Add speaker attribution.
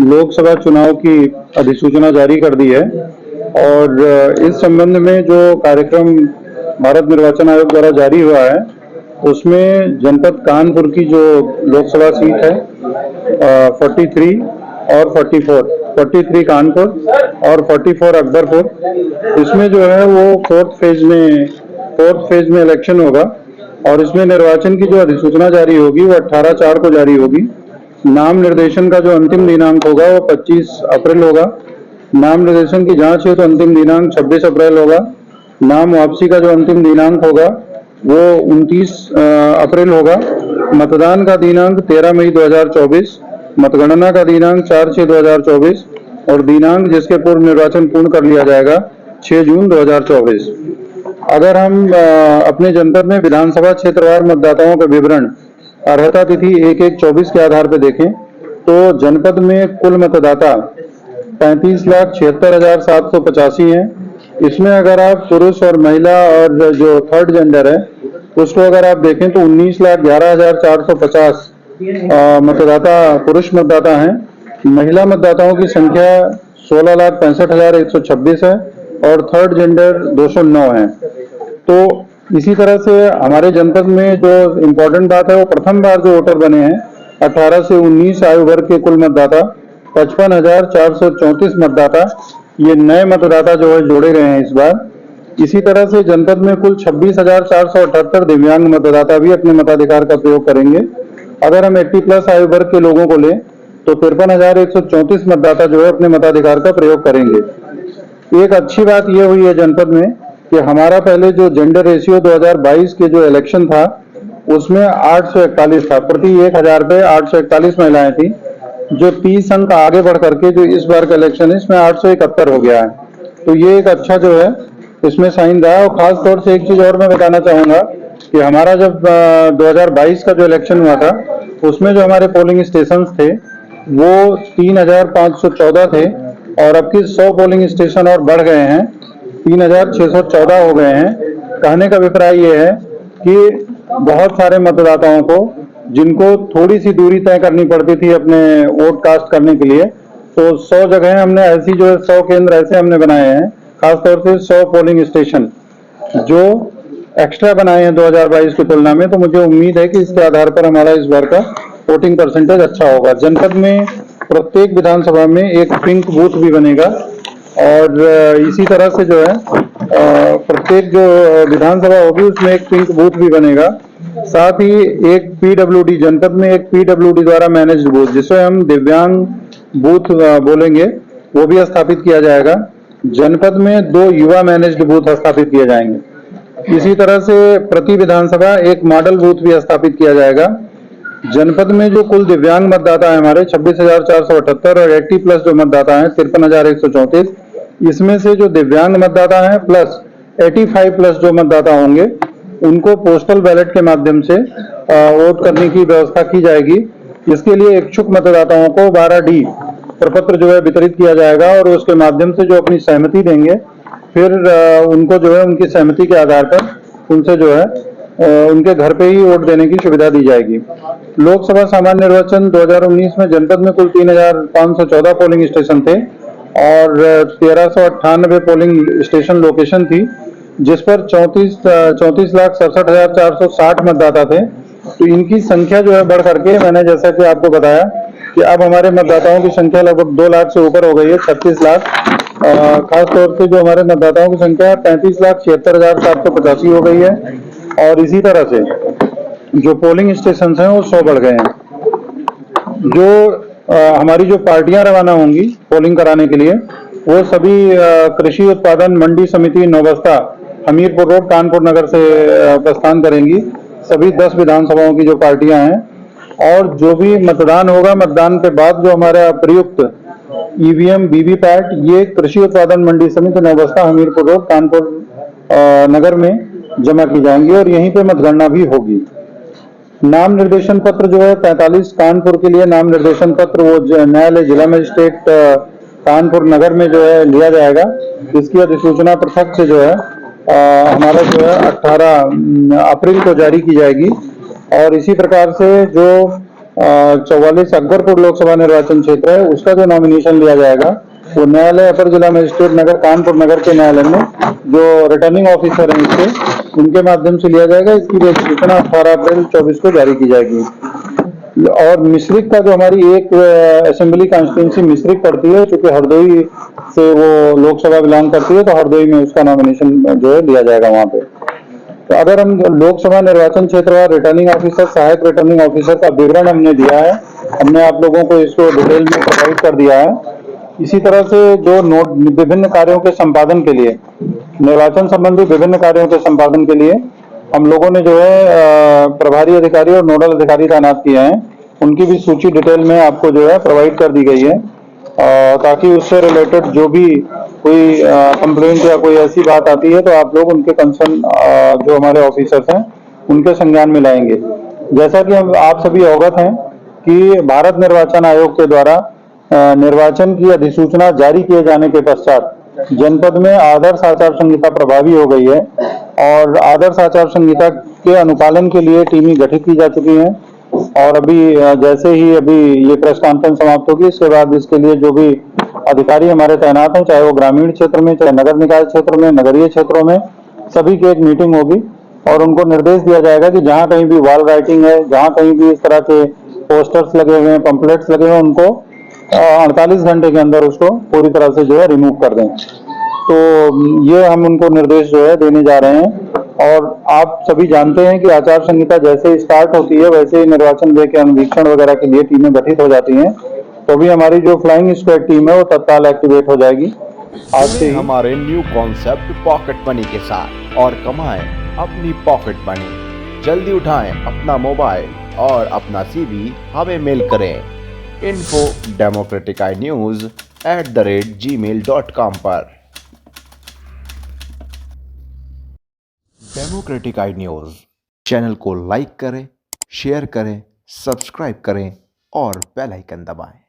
Speaker 1: लोकसभा चुनाव की अधिसूचना जारी कर दी है और इस संबंध में जो कार्यक्रम भारत निर्वाचन आयोग द्वारा जारी हुआ है उसमें जनपद कानपुर की जो लोकसभा सीट है 43 और 44 कानपुर और 44 अकबरपुर, इसमें जो है वो फोर्थ फेज में इलेक्शन होगा और इसमें निर्वाचन की जो अधिसूचना जारी होगी वो 18/4 को जारी होगी। नाम निर्देशन का जो अंतिम दिनांक होगा वो 25 अप्रैल होगा। नाम निर्देशन की जांच है तो अंतिम दिनांक 26 अप्रैल होगा। नाम वापसी का जो अंतिम दिनांक होगा वो 29 अप्रैल होगा। मतदान का दिनांक 13 मई 2024, मतगणना का दिनांक 4/6/2024 और दिनांक जिसके पूर्व निर्वाचन पूर्ण कर लिया जाएगा 6 जून 2024। अगर हम अपने जनपद में विधानसभा क्षेत्रवार मतदाताओं का विवरण अर्हता तिथि 1/1/24 के आधार पर देखें तो जनपद में कुल मतदाता 35,76,785 हैं। इसमें अगर आप पुरुष और महिला और जो थर्ड जेंडर है उसको अगर आप देखें तो 19,11,450 मतदाता पुरुष मतदाता हैं। महिला मतदाताओं की संख्या 16,65,126 है और थर्ड जेंडर 209 है। तो इसी तरह से हमारे जनपद में जो इम्पोर्टेंट बात है वो प्रथम बार जो वोटर बने हैं 18 से 19 आयु वर्ग के कुल मतदाता 55,434 मतदाता, ये नए मतदाता जो है जोड़े गए हैं इस बार। इसी तरह से जनपद में कुल 26,478 दिव्यांग मतदाता भी अपने मताधिकार का प्रयोग करेंगे। अगर हम 80+ आयु वर्ग के लोगों को लें तो 53,134 मतदाता जो है अपने मताधिकार का प्रयोग करेंगे। एक अच्छी बात यह हुई है जनपद में कि हमारा पहले जो जेंडर रेशियो 2022 के जो इलेक्शन था उसमें 841 था, प्रति 1000 पे 841 महिलाएं थी, जो 30 अंक आगे बढ़ करके जो इस बार का इलेक्शन है इसमें 871 हो गया है। तो ये एक अच्छा जो है इसमें साइन रहा है। और खास तौर से एक चीज और मैं बताना चाहूंगा कि हमारा जब 2022 का जो इलेक्शन हुआ था उसमें जो हमारे पोलिंग स्टेशन थे वो 3,514 थे और अब की 100 पोलिंग स्टेशन और बढ़ गए हैं, 3,614 हो गए हैं। कहने का अभिप्राय ये है कि बहुत सारे मतदाताओं को जिनको थोड़ी सी दूरी तय करनी पड़ती थी अपने वोट कास्ट करने के लिए, तो 100 जगह हमने ऐसी जो है 100 केंद्र ऐसे हमने बनाए हैं, खासतौर से 100 पोलिंग स्टेशन जो एक्स्ट्रा बनाए हैं 2022 की तुलना में। तो मुझे उम्मीद है कि इसके आधार पर हमारा इस बार का वोटिंग परसेंटेज अच्छा होगा। जनपद में प्रत्येक विधानसभा में एक पिंक बूथ भी बनेगा और इसी तरह से जो है प्रत्येक जो विधानसभा होगी उसमें एक पिंक बूथ भी बनेगा। साथ ही एक पीडब्ल्यूडी, जनपद में एक पीडब्ल्यूडी द्वारा मैनेज्ड बूथ जिसे हम दिव्यांग बूथ बोलेंगे वो भी स्थापित किया जाएगा। जनपद में 2 युवा मैनेज्ड बूथ स्थापित किए जाएंगे। इसी तरह से प्रति विधानसभा एक मॉडल बूथ भी स्थापित किया जाएगा। जनपद में जो कुल दिव्यांग मतदाता है हमारे 26,478 और 80+ जो मतदाता हैं 53,134, इसमें से जो दिव्यांग मतदाता हैं प्लस 85+ जो मतदाता होंगे उनको पोस्टल बैलेट के माध्यम से वोट करने की व्यवस्था की जाएगी। इसके लिए इच्छुक मतदाताओं को 12D प्रपत्र जो है वितरित किया जाएगा और उसके माध्यम से जो अपनी सहमति देंगे फिर उनको जो है उनकी सहमति के आधार पर उनसे जो है उनके घर पे ही वोट देने की सुविधा दी जाएगी। लोकसभा सामान्य निर्वाचन 2019 में जनपद में कुल 3,514 पोलिंग स्टेशन थे और 1,398 पोलिंग स्टेशन लोकेशन थी, जिस पर 34,67,460 मतदाता थे। तो इनकी संख्या जो है बढ़ करके मैंने जैसा कि आपको बताया कि अब हमारे मतदाताओं की संख्या लगभग 2 लाख से ऊपर हो गई है, 36 लाख। खास तौर से जो हमारे मतदाताओं की संख्या 35,76,785 हो गई है और इसी तरह से जो पोलिंग स्टेशन हैं वो 100 बढ़ गए हैं। जो हमारी जो पार्टियां रवाना होंगी पोलिंग कराने के लिए वो सभी कृषि उत्पादन मंडी समिति नौबस्ता हमीरपुर रोड कानपुर नगर से प्रस्थान करेंगी। सभी 10 विधानसभाओं की जो पार्टियां हैं और जो भी मतदान होगा मतदान के बाद जो हमारा प्रयुक्त ईवीएम वीवीपैट ये कृषि उत्पादन मंडी समिति नौबस्ता हमीरपुर रोड कानपुर नगर में जमा की जाएंगी और यहीं पे मतगणना भी होगी। नाम निर्देशन पत्र जो है 45 कानपुर के लिए नाम निर्देशन पत्र वो न्यायालय जिला मजिस्ट्रेट कानपुर नगर में जो है लिया जाएगा। इसकी अधिसूचना पृथक से जो है हमारा जो है 18 अप्रैल को जारी की जाएगी। और इसी प्रकार से जो 44 अकबरपुर लोकसभा निर्वाचन क्षेत्र है, उसका जो नॉमिनेशन लिया जाएगा वो न्यायालय अपर जिला मजिस्ट्रेट नगर कानपुर नगर के न्यायालय में जो रिटर्निंग ऑफिसर हैं इसके उनके माध्यम से लिया जाएगा। इसकी अधिसूचना 18 अप्रैल 24 को जारी की जाएगी। और मिश्रिक का जो हमारी एक असेंबली कॉन्स्टिट्यूंसी मिश्रिक पड़ती है, चूंकि हरदोई से वो लोकसभा बिलोंग करती है, तो हरदोई में उसका नॉमिनेशन जो है दिया जाएगा वहां पे। तो अगर हम लोकसभा निर्वाचन क्षेत्र रिटर्निंग ऑफिसर, सहायक रिटर्निंग ऑफिसर का विवरण हमने दिया है, हमने आप लोगों को इसको डिटेल में प्रोवाइड कर दिया है। इसी तरह से जो नोट विभिन्न कार्यों के संपादन के लिए, निर्वाचन संबंधी विभिन्न कार्यों के संपादन के लिए हम लोगों ने जो है प्रभारी अधिकारी और नोडल अधिकारी तैनात किए हैं, उनकी भी सूची डिटेल में आपको जो है प्रोवाइड कर दी गई है, ताकि उससे रिलेटेड जो भी कोई कंप्लेंट या कोई ऐसी बात आती है तो आप लोग उनके कंसर्न जो हमारे ऑफिसर्स हैं उनके संज्ञान में लाएंगे। जैसा कि हम आप सभी अवगत हैं कि भारत निर्वाचन आयोग के द्वारा निर्वाचन की अधिसूचना जारी किए जाने के पश्चात जनपद में आदर्श आचार संहिता प्रभावी हो गई है और आदर्श आचार संहिता के अनुपालन के लिए टीमें गठित की जा चुकी हैं। और अभी जैसे ही अभी ये प्रेस कॉन्फ्रेंस समाप्त होगी, इसके बाद इसके लिए जो भी अधिकारी हमारे तैनात हैं, चाहे वो ग्रामीण क्षेत्र में, चाहे नगर निकाय क्षेत्र में, नगरीय क्षेत्रों में, सभी की एक मीटिंग होगी और उनको निर्देश दिया जाएगा कि जहां कहीं भी वॉल राइटिंग है, जहां कहीं भी इस तरह के पोस्टर्स लगे हुए हैं, पंपलेट्स लगे हुए हैं, उनको 48 घंटे के अंदर उसको पूरी तरह से जो है रिमूव कर दें। तो ये हम उनको निर्देश जो है देने जा रहे हैं। और आप सभी जानते हैं कि आचार संहिता जैसे ही स्टार्ट होती है वैसे ही निर्वाचन व्यय के अनुवीक्षण वगैरह के लिए टीमें गठित हो जाती हैं। तो भी हमारी जो फ्लाइंग स्क्वाड टीम है वो तत्काल एक्टिवेट हो जाएगी आज से ही।
Speaker 2: हमारे न्यू कॉन्सेप्ट पॉकेट मनी के साथ और कमाएं अपनी पॉकेट मनी। जल्दी उठाएं अपना मोबाइल और अपना CV हमें मेल करें info@democraticnews@gmail.com पर। डेमोक्रेटिक आई न्यूज चैनल को लाइक करें, शेयर करें, सब्सक्राइब करें और बेल आइकन दबाएं।